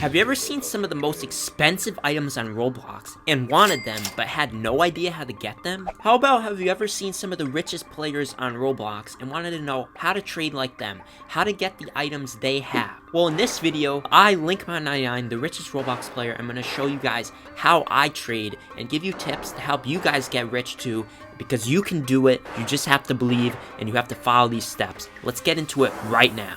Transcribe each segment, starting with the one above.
Have you ever seen some of the most expensive items on Roblox and wanted them but had no idea how to get them? How about have you ever seen some of the richest players on Roblox and wanted to know how to trade like them, how to get the items they have? Well, in this video, I, Linkmon99, the richest Roblox player, am going to show you guys how I trade and give you tips to help you guys get rich too, because you can do it. You just have to believe and you have to follow these steps. Let's get into it right now.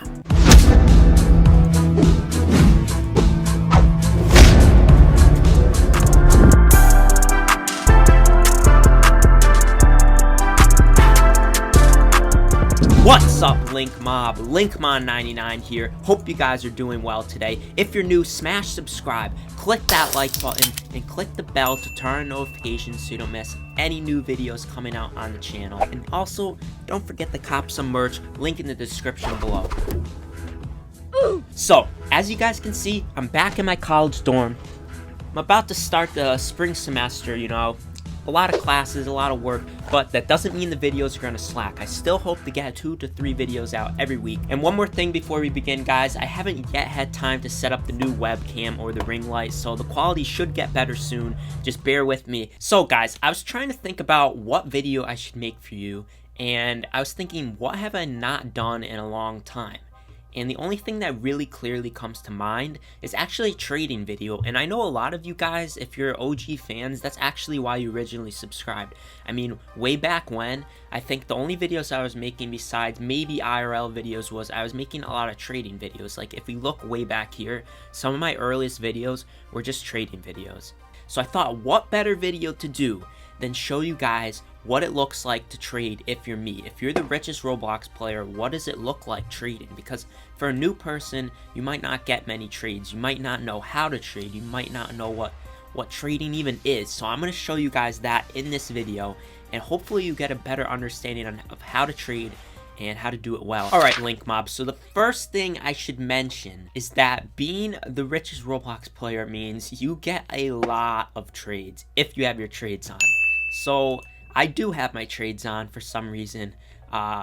What's up, Link Mob? Linkmon99 here. Hope you guys are doing well today. If you're new, smash subscribe, click that like button, and click the bell to turn on notifications so you don't miss any new videos coming out on the channel. And also, don't forget to cop some merch, link in the description below. So, as you guys can see, I'm back in my college dorm. I'm about to start the spring semester, you know. A lot of classes, a lot of work, but that doesn't mean the videos are going to slack. I still hope to get 2 to 3 videos out every week. And one more thing before we begin, guys, I haven't yet had time to set up the new webcam or the ring light, so the quality should get better soon. Just bear with me. So guys, I was trying to think about what video I should make for you, and I was thinking, what have I not done in a long time? And the only thing that really clearly comes to mind is actually a trading video. And I know a lot of you guys, if you're OG fans, that's actually why you originally subscribed. I mean, way back when, I think the only videos I was making besides maybe IRL videos was I was making a lot of trading videos. Like if we look way back here, some of my earliest videos were just trading videos. So I thought, what better video to do than show you guys what it looks like to trade if you're me. If you're the richest Roblox player, what does it look like trading? Because for a new person, you might not get many trades. You might not know how to trade. You might not know what trading even is. So I'm going to show you guys that in this video, and hopefully you get a better understanding of how to trade and how to do it well. Alright, Link Mob, so the first thing I should mention is that being the richest Roblox player means you get a lot of trades if you have your trades on. So I do have my trades on for some reason.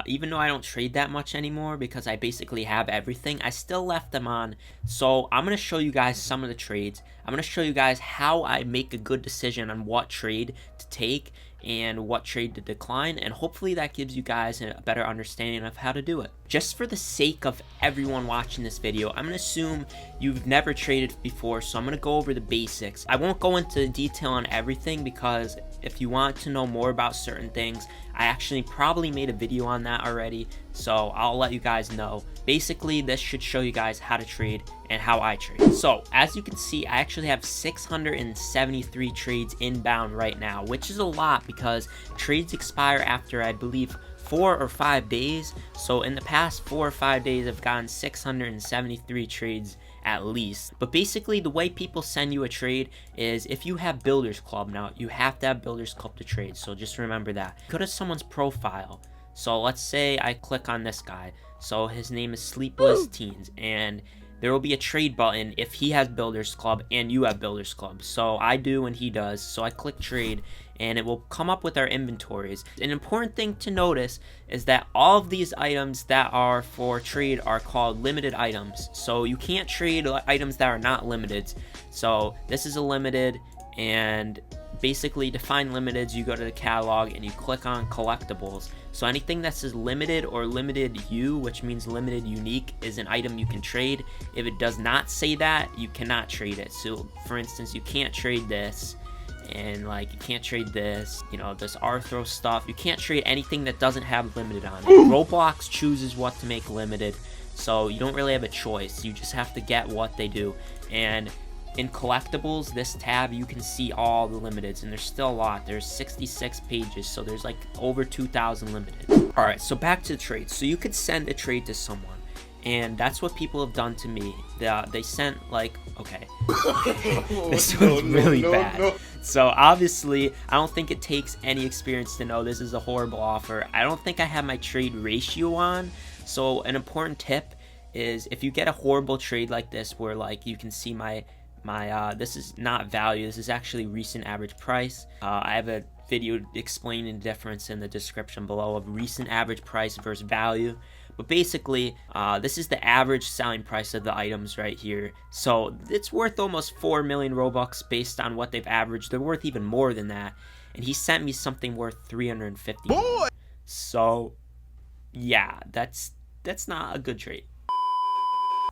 Even though I don't trade that much anymore because I basically have everything, I still left them on. So I'm going to show you guys some of the trades. I'm going to show you guys how I make a good decision on what trade to take and what trade to decline, and hopefully that gives you guys a better understanding of how to do it. Just for the sake of everyone watching this video, I'm going to assume you've never traded before, so I'm going to go over the basics. I won't go into detail on everything because if you want to know more about certain things, I actually probably made a video on that already, so I'll let you guys know. Basically, this should show you guys how to trade and how I trade. So, as you can see, I actually have 673 trades inbound right now, which is a lot because trades expire after, I believe, 4 or 5 days. So in the past 4 or 5 days, I've gotten 673 trades at least. But basically, the way people send you a trade is if you have Builders Club. Now, you have to have Builders Club to trade, so just remember that. Go to someone's profile. So let's say I click on this guy. So his name is Sleepless Teens, and there will be a trade button if he has Builders Club and you have Builders Club. So I do and he does. So I click trade and it will come up with our inventories. An important thing to notice is that all of these items that are for trade are called limited items. So you can't trade items that are not limited. So this is a limited, and basically to find limiteds, you go to the catalog and you click on collectibles. So anything that says limited or limited U, which means limited unique, is an item you can trade. If it does not say that, you cannot trade it. So for instance, you can't trade this, and like you can't trade this, you know, this Arthro stuff. You can't trade anything that doesn't have limited on it. Roblox chooses what to make limited, so you don't really have a choice. You just have to get what they do. And in collectibles, this tab, you can see all the limiteds, and there's still a lot. There's 66 pages, so there's like over 2,000 limited. Alright, so back to the trade. So you could send a trade to someone, and that's what people have done to me. They sent like, okay, this was really bad. So obviously, I don't think it takes any experience to know this is a horrible offer. I don't think I have my trade ratio on. So an important tip is if you get a horrible trade like this, where like you can see my this is not value, this is actually recent average price. I have a video explaining the difference in the description below of recent average price versus value. But basically, this is the average selling price of the items right here. So it's worth almost 4 million Robux based on what they've averaged. They're worth even more than that. And he sent me something worth 350. Boy! So yeah, that's not a good trade.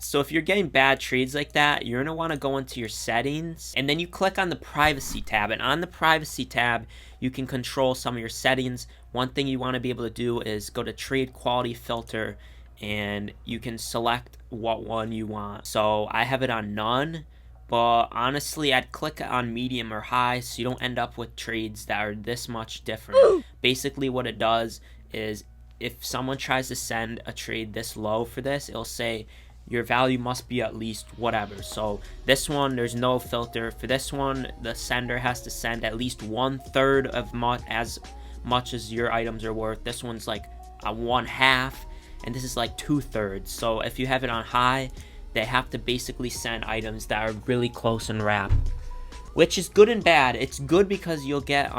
So if you're getting bad trades like that, you're going to want to go into your settings, and then you click on the privacy tab, and on the privacy tab you can control some of your settings. One thing you want to be able to do is go to trade quality filter, and you can select what one you want. So I have it on none, but honestly I'd click on medium or high so you don't end up with trades that are this much different. Basically what it does is if someone tries to send a trade this low for this, it'll say your value must be at least whatever. So this one, there's no filter. For this one, the sender has to send at least 1/3 of as much as your items are worth. This one's like a 1/2, and this is like 2/3. So if you have it on high, they have to basically send items that are really close in wrap, which is good and bad. It's good because you'll get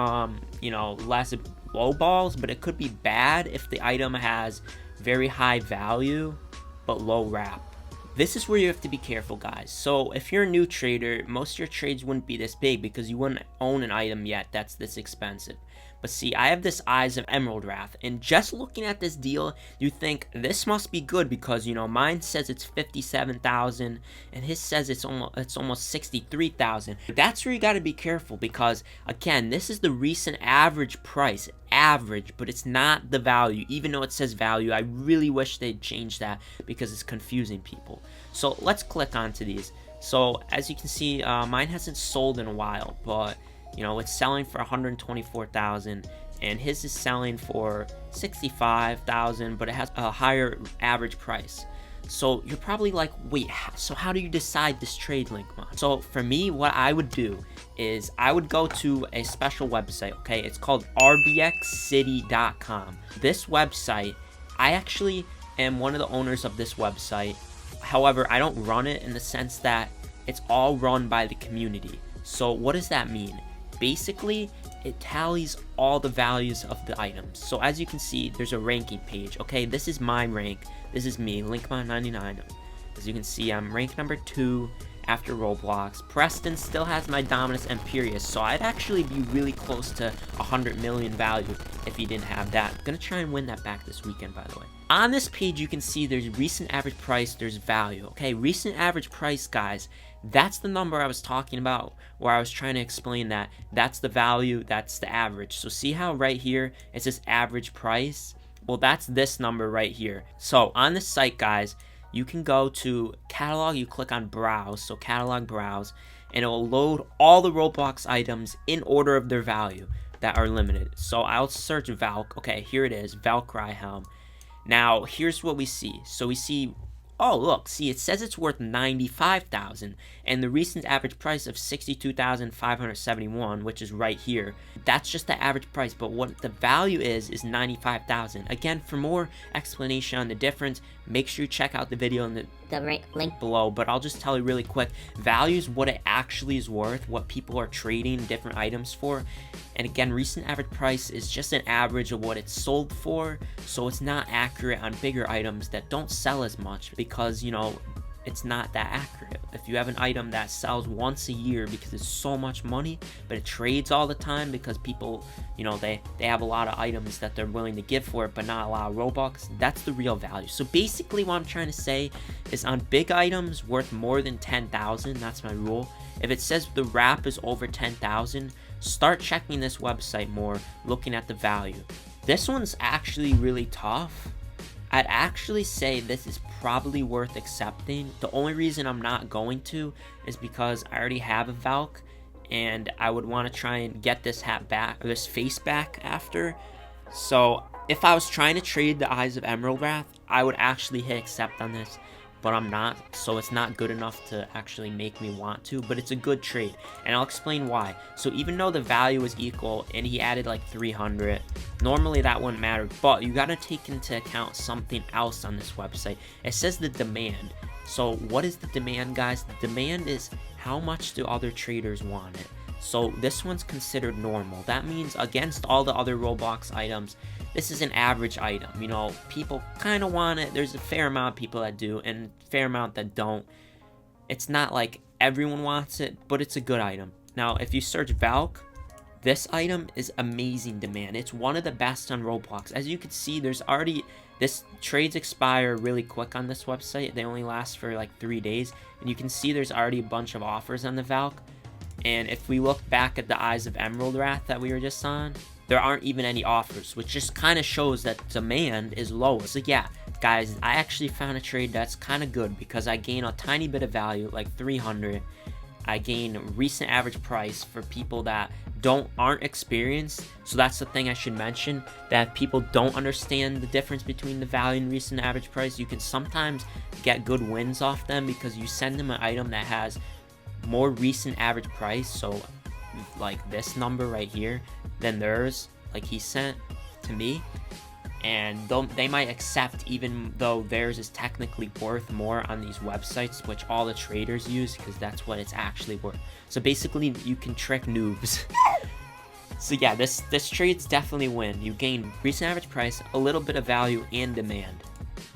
you know, less low balls, but it could be bad if the item has very high value but low wrap. This is where you have to be careful, guys. So if you're a new trader, most of your trades wouldn't be this big because you wouldn't own an item yet that's this expensive. But see, I have this Eyes of Emerald Wrath, and just looking at this deal, you think this must be good because, you know, mine says it's 57,000 and his says it's almost 63,000. That's where you got to be careful because, again, this is the recent average price. Average, but it's not the value. Even though it says value, I really wish they'd change that because it's confusing people. So let's click onto these. So as you can see, mine hasn't sold in a while, but you know, it's selling for 124,000 and his is selling for 65,000, but it has a higher average price. So you're probably like, wait, so how do you decide this trade, Linkmon? So for me, what I would do is I would go to a special website, okay? It's called rbxcity.com. This website, I actually am one of the owners of this website. However, I don't run it in the sense that it's all run by the community. So what does that mean? Basically, it tallies all the values of the items. So as you can see, there's a ranking page. Okay, this is my rank. This is me, Linkmon99. As you can see, I'm rank number 2 after Roblox. Preston still has my Dominus Imperius, so I'd actually be really close to 100 million value if he didn't have that. I'm gonna try and win that back this weekend, by the way. On this page, you can see there's recent average price, there's value. Okay, recent average price, guys, that's the number I was talking about where I was trying to explain that. That's the value, that's the average. So see how right here it says average price? Well, that's this number right here. So on this site, guys, you can go to catalog, you click on browse, so catalog browse, and it will load all the Roblox items in order of their value that are limited. So I'll search Valk. Okay, here it is, Valkyrie Helm. Now, here's what we see. So we see, oh, look, see, it says it's worth 95,000, and the recent average price of 62,571, which is right here. That's just the average price, but what the value is 95,000. Again, for more explanation on the difference, make sure you check out the video in the link below, but I'll just tell you really quick. Value is what it actually is worth, what people are trading different items for. And again, recent average price is just an average of what it's sold for, so it's not accurate on bigger items that don't sell as much because, you know, it's not that accurate. If you have an item that sells once a year because it's so much money, but it trades all the time because people, you know, they have a lot of items that they're willing to give for it, but not a lot of Robux, that's the real value. So basically what I'm trying to say is on big items worth more than 10,000, that's my rule. If it says the wrap is over 10,000, start checking this website more, looking at the value. This one's actually really tough. I'd actually say this is probably worth accepting. The only reason I'm not going to is because I already have a Valk and I would want to try and get this hat back, or this face back after. So if I was trying to trade the Eyes of Emerald Wrath, I would actually hit accept on this, but I'm not, so it's not good enough to actually make me want to, but it's a good trade, and I'll explain why. So even though the value is equal, and he added like 300, normally that wouldn't matter, but you gotta take into account something else on this website. It says the demand. So what is the demand, guys? The demand is how much do other traders want it. So this one's considered normal. That means against all the other Roblox items, this is an average item. You know, people kind of want it. There's a fair amount of people that do and a fair amount that don't. It's not like everyone wants it, but it's a good item. Now, if you search Valk, this item is amazing demand. It's one of the best on Roblox. As you can see, there's already, this trades expire really quick on this website. They only last for like 3 days. And you can see there's already a bunch of offers on the Valk. And if we look back at the Eyes of Emerald Wrath that we were just on, there aren't even any offers, which just kind of shows that demand is low. So yeah, guys, I actually found a trade that's kind of good because I gain a tiny bit of value, like 300. I gain recent average price for people that aren't experienced. So that's the thing I should mention, that people don't understand the difference between the value and recent average price. You can sometimes get good wins off them because you send them an item that has more recent average price, so like this number right here, than theirs, like he sent to me, and they might accept even though theirs is technically worth more on these websites, which all the traders use because that's what it's actually worth. So basically you can trick noobs. So yeah, this trade's definitely win. You gain recent average price, a little bit of value, and demand.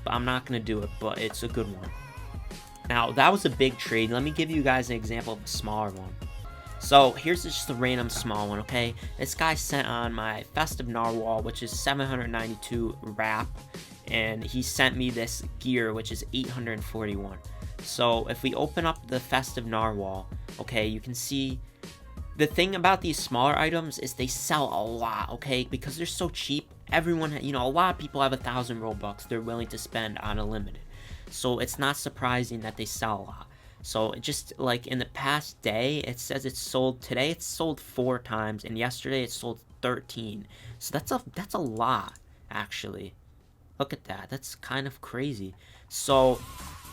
But I'm not gonna do it, but it's a good one. Now, that was a big trade. Let me give you guys an example of a smaller one. So, here's just a random small one, okay? This guy sent on my Festive Narwhal, which is 792 wrap, and he sent me this gear, which is 841. So, if we open up the Festive Narwhal, okay, you can see the thing about these smaller items is they sell a lot, okay? Because they're so cheap, everyone, you know, a lot of people have 1,000 Robux they're willing to spend on a limited. So it's not surprising that they sell a lot. So just like in the past day, it says it's sold today. It's sold 4 times, and yesterday it sold 13. So that's a lot actually. Look at that. That's kind of crazy. So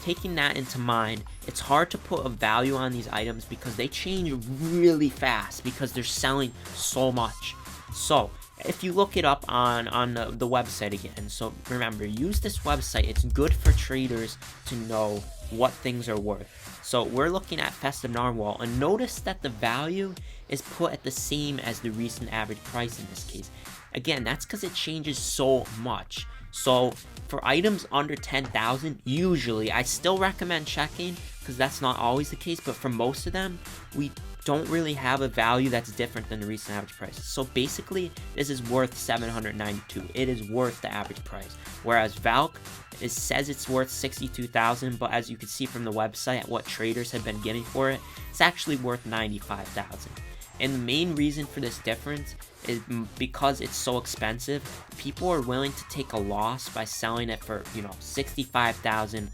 taking that into mind, it's hard to put a value on these items because they change really fast because they're selling so much. So if you look it up on the website again, so remember, use this website. It's good for traders to know what things are worth. So we're looking at Festive Narwhal, and notice that the value is put at the same as the recent average price in this case. Again, that's because it changes so much. So for items under 10,000, usually, I still recommend checking because that's not always the case, but for most of them, we don't really have a value that's different than the recent average price. So basically, this is worth 792. It is worth the average price. Whereas Valk, it says it's worth 62,000, but as you can see from the website, what traders have been getting for it, it's actually worth 95,000. And the main reason for this difference is because it's so expensive, people are willing to take a loss by selling it for, you know, 65,000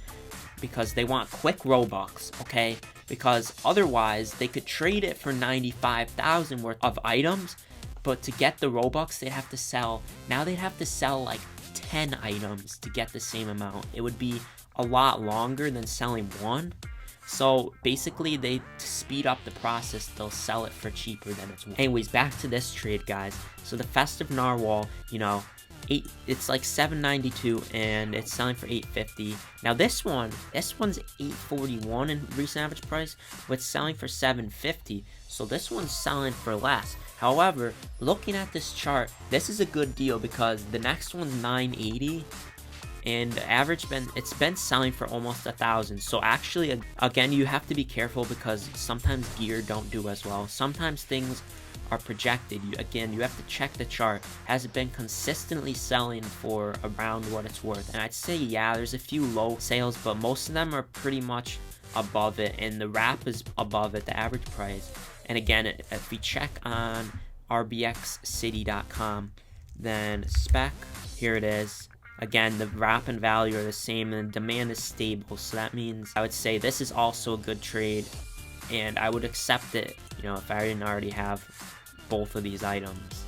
because they want quick Robux, okay? Because otherwise, they could trade it for 95,000 worth of items, but to get the Robux, they'd have to sell, now they'd have to sell like 10 items to get the same amount. It would be a lot longer than selling one. So basically, to speed up the process, they'll sell it for cheaper than it's worth. Anyways, back to this trade, guys. So the Festive Narwhal, you know, it's like 792 and it's selling for 850. Now this one's 841 in recent average price, but it's selling for 750. So this one's selling for less. However, looking at this chart, this is a good deal because the next one's 980. And the average it's been selling for almost 1,000. So actually, again, you have to be careful because sometimes gear don't do as well. Sometimes things are projected. You have to check the chart. Has it been consistently selling for around what it's worth? And I'd say, yeah, there's a few low sales, but most of them are pretty much above it. And the wrap is above it, the average price. And again, if we check on rbxcity.com, then spec, here it is. Again, the wrap and value are the same and the demand is stable. So that means I would say this is also a good trade and I would accept it, you know, if I didn't already have both of these items.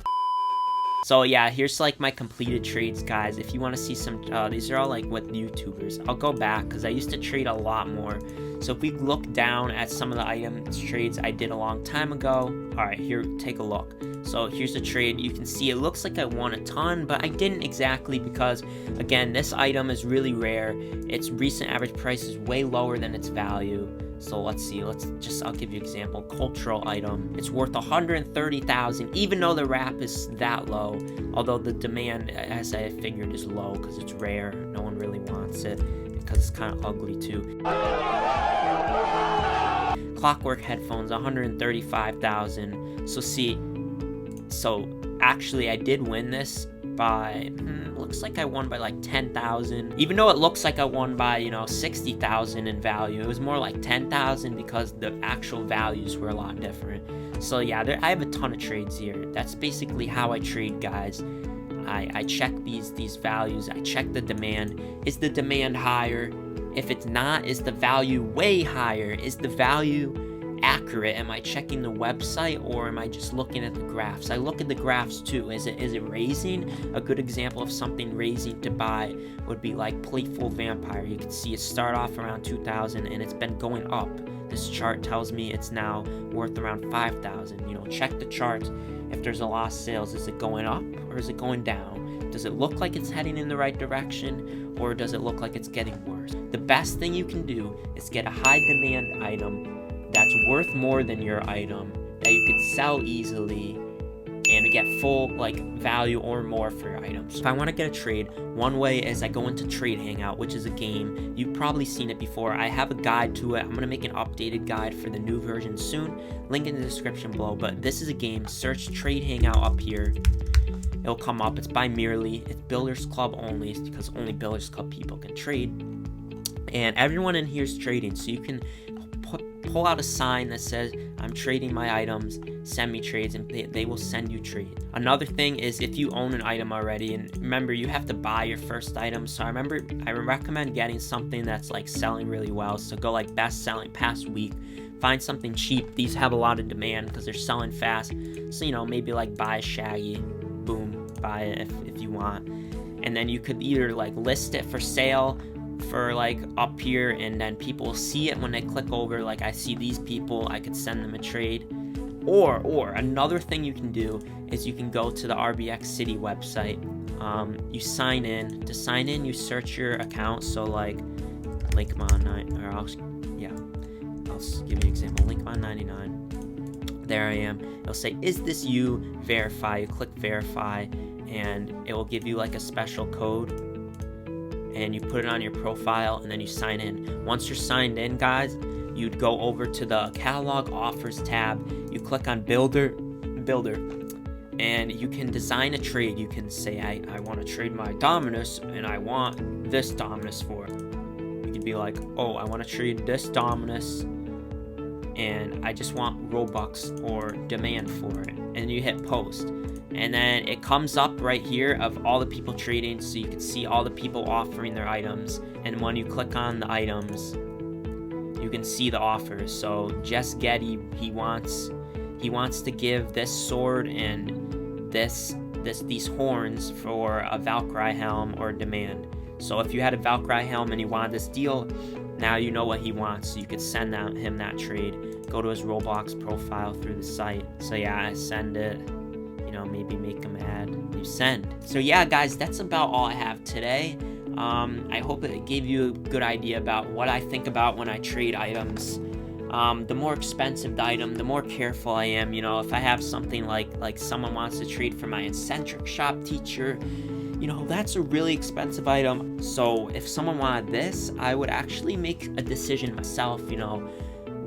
So yeah, here's like my completed trades, guys. If you want to see some, these are all like with YouTubers. I'll go back because I used to trade a lot more. So if we look down at some of the items trades I did a long time ago. All right, here, take a look. So here's the trade. You can see it looks like I won a ton, but I didn't exactly because, again, this item is really rare. Its recent average price is way lower than its value. So let's see, I'll give you an example. Cultural item, it's worth 130,000, even though the wrap is that low. Although the demand, as I figured, is low because it's rare. No one really wants it because it's kind of ugly too. Clockwork headphones, 135,000. So actually I did win this by, looks like I won by like 10,000. Even though it looks like I won by, you know, 60,000 in value, it was more like 10,000 because the actual values were a lot different. So yeah, I have a ton of trades here. That's basically how I trade, guys. I check these values. I check the demand. Is the demand higher? If it's not, is the value way higher? Is the value accurate? Am I checking the website or am I just looking at the graphs? I look at the graphs too. Is it raising? A good example of something raising to buy would be like Playful Vampire. You can see it start off around 2,000 and it's been going up. This chart tells me it's now worth around 5,000. You know, check the charts. If there's a lot of sales, is it going up or is it going down? Does it look like it's heading in the right direction or does it look like it's getting worse? The best thing you can do is get a high demand item that's worth more than your item that you can sell easily and get full like value or more for your items. If I want to get a trade, one way is I go into Trade Hangout, which is a game. You've probably seen it before. I have a guide to it. I'm going to make an updated guide for the new version soon. Link in the description below. But this is a game. Search Trade Hangout up here. It'll come up. It's by Merely. It's Builders Club only because only Builders Club people can trade. And everyone in here is trading. So you can pull out a sign that says, I'm trading my items, send me trades, and they will send you trades. Another thing is if you own an item already, and remember, you have to buy your first item. So I recommend getting something that's like selling really well. So go like best selling past week, find something cheap. These have a lot of demand because they're selling fast. So, you know, maybe like buy a Shaggy, boom, buy it if you want. And then you could either like list it for sale for like up here, and then people will see it when they click over. Like I see these people, I could send them a trade. Or another thing you can do is you can go to the RBX City website. You sign in. To sign in, you search your account. So like Linkmon99, or I'll give you an example. Linkmon99. There I am. It'll say, is this you? Verify. You click verify, and it will give you like a special code. And you put it on your profile, and then you sign in. Once you're signed in, guys, you'd go over to the catalog offers tab. You click on builder, and you can design a trade. You can say, I want to trade my Dominus, and I want this Dominus for it. You could be like, oh, I want to trade this Dominus, and I just want Robux or demand for it. And you hit post. And then it comes up right here of all the people trading, so you can see all the people offering their items. And when you click on the items, you can see the offers. So Jess Getty, he wants to give this sword and these horns for a Valkyrie helm or demand. So if you had a Valkyrie helm and you wanted this deal, now you know what he wants, so you could send him that trade. Go to his Roblox profile through the site. So yeah, I send it. You know, maybe make them add, you send. So yeah, guys, that's about all I have today. I hope it gave you a good idea about what I think about when I trade items. The more expensive the item, the more careful I am. You know, if I have something like someone wants to trade for my eccentric shop teacher, you know, that's a really expensive item. So if someone wanted this, I would actually make a decision myself, you know,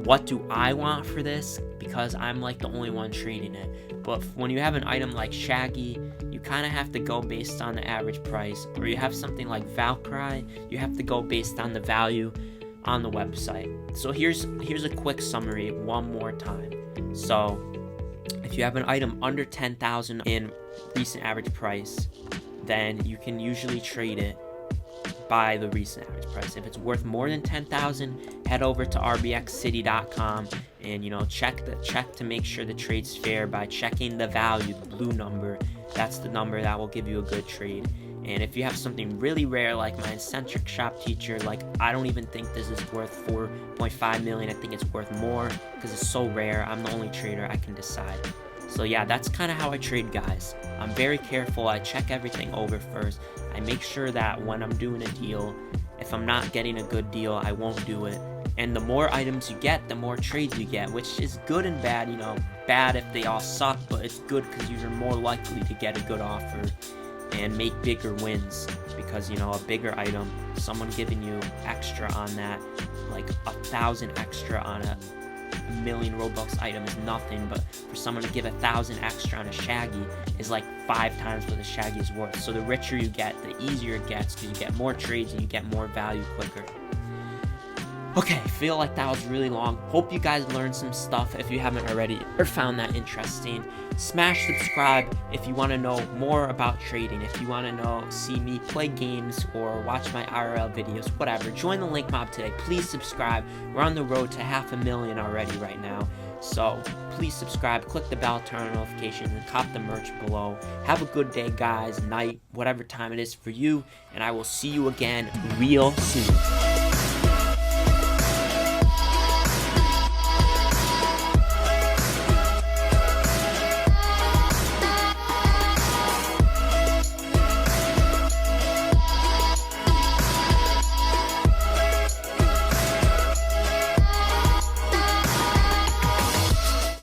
what do I want for this? Because I'm like the only one trading it. But when you have an item like Shaggy, you kind of have to go based on the average price. Or you have something like Valkyrie, you have to go based on the value on the website. So here's a quick summary one more time. So if you have an item under 10,000 in recent average price, then you can usually trade it by the recent average price. If it's worth more than 10,000, head over to rbxcity.com and, you know, check to make sure the trade's fair by checking the value, the blue number. That's the number that will give you a good trade. And if you have something really rare like my eccentric shop teacher, like I don't even think this is worth 4.5 million. I think it's worth more because it's so rare. I'm the only trader, I can decide. So yeah, that's kind of how I trade, guys. I'm very careful. I check everything over first. I make sure that when I'm doing a deal, if I'm not getting a good deal, I won't do it. And the more items you get, the more trades you get, which is good and bad. You know, bad if they all suck, but it's good because you're more likely to get a good offer and make bigger wins, because, you know, a bigger item, someone giving you extra on that, like 1,000 extra on a million Robux item is nothing, but for someone to give 1,000 extra on a Shaggy is like 5 times what the Shaggy is worth. So the richer you get, the easier it gets, because you get more trades and you get more value quicker. Okay, I feel like that was really long. Hope you guys learned some stuff if you haven't already or found that interesting. Smash subscribe if you want to know more about trading, if you want to see me play games or watch my IRL videos, whatever. Join the Link Mob today. Please subscribe. We're on the road to 500,000 already right now. So please subscribe, click the bell, turn on notifications, and cop the merch below. Have a good day, guys, night, whatever time it is for you, and I will see you again real soon.